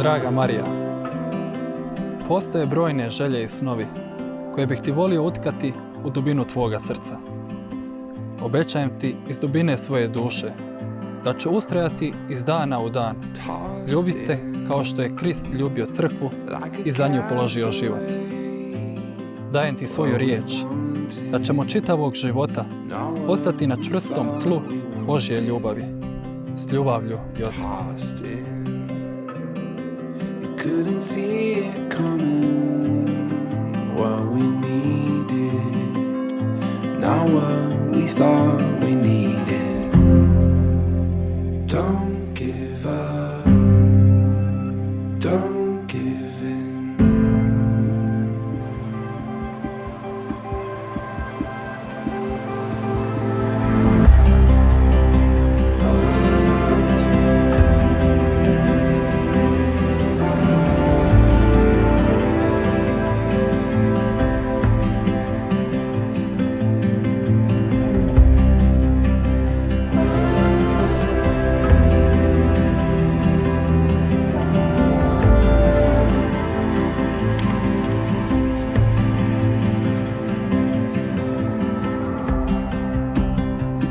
Draga Marija, postoje brojne želje i snovi koje bih ti volio utkati u dubinu tvoga srca. Obećajem ti iz dubine svoje duše da ću ustrajati iz dana u dan, ljubiti te kao što je Krist ljubio crkvu i za nju položio život. Dajem ti svoju riječ da ćemo čitavog života ostati na čvrstom tlu Božje ljubavi. S ljubavlju, Josip. Couldn't see it coming, what we needed, not what we thought we needed. Don't give up, don't give in.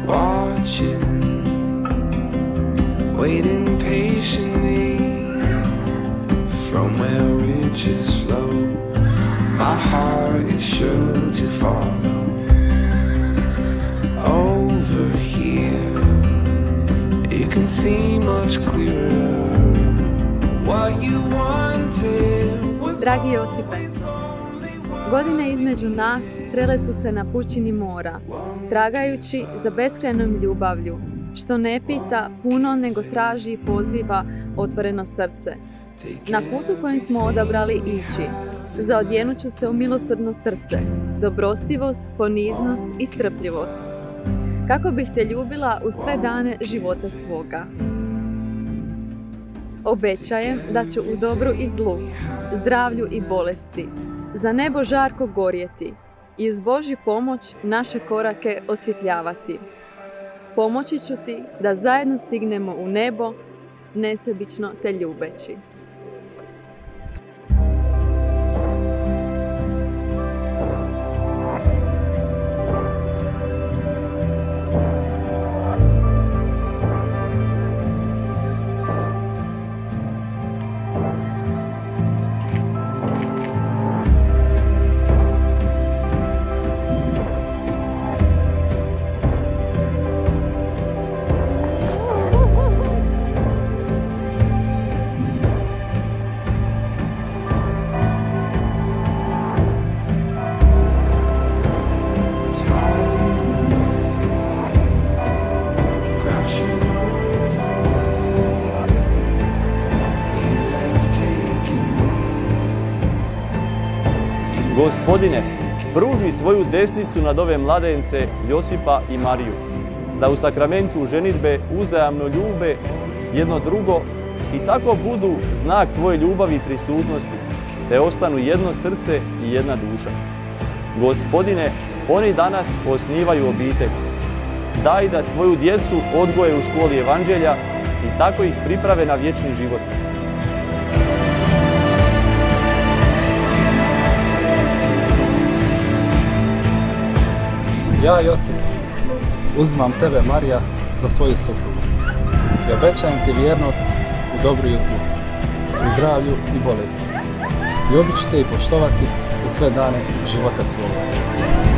Watching, waiting patiently from where riches flow. My heart is sure to follow. Over here, you can see much clearer what you wanted was. Dragi Josipe, godine između nas srele su se na pučini mora, tragajući za beskrajnom ljubavlju, što ne pita puno nego traži i poziva otvoreno srce. Na putu kojim smo odabrali ići, zaodjenut ću se u milosrdno srce, dobrostivost, poniznost i strpljivost, kako bih te ljubila u sve dane života svoga. Obećajem da ću u dobru i zlu, zdravlju i bolesti, za nebo žarko gorjeti i uz Božju pomoć naše korake osvjetljavati. Pomoći ću ti da zajedno stignemo u nebo, nesebično te ljubeći. Gospodine, pruži svoju desnicu nad ove mladence Josipa i Mariju, da u sakramentu ženidbe uzajamno ljube jedno drugo i tako budu znak tvoje ljubavi i prisutnosti, te ostanu jedno srce i jedna duša. Gospodine, oni danas osnivaju obitelj. Daj da svoju djecu odgoje u školi evanđelja i tako ih priprave na vječni život. Ja, Josip, uzimam tebe, Marija, za svoju suprugu i obećajem ti vjernost u dobru i u zlu, u zdravlju i bolesti. Ljubit ću te i poštovati u sve dane života svoga.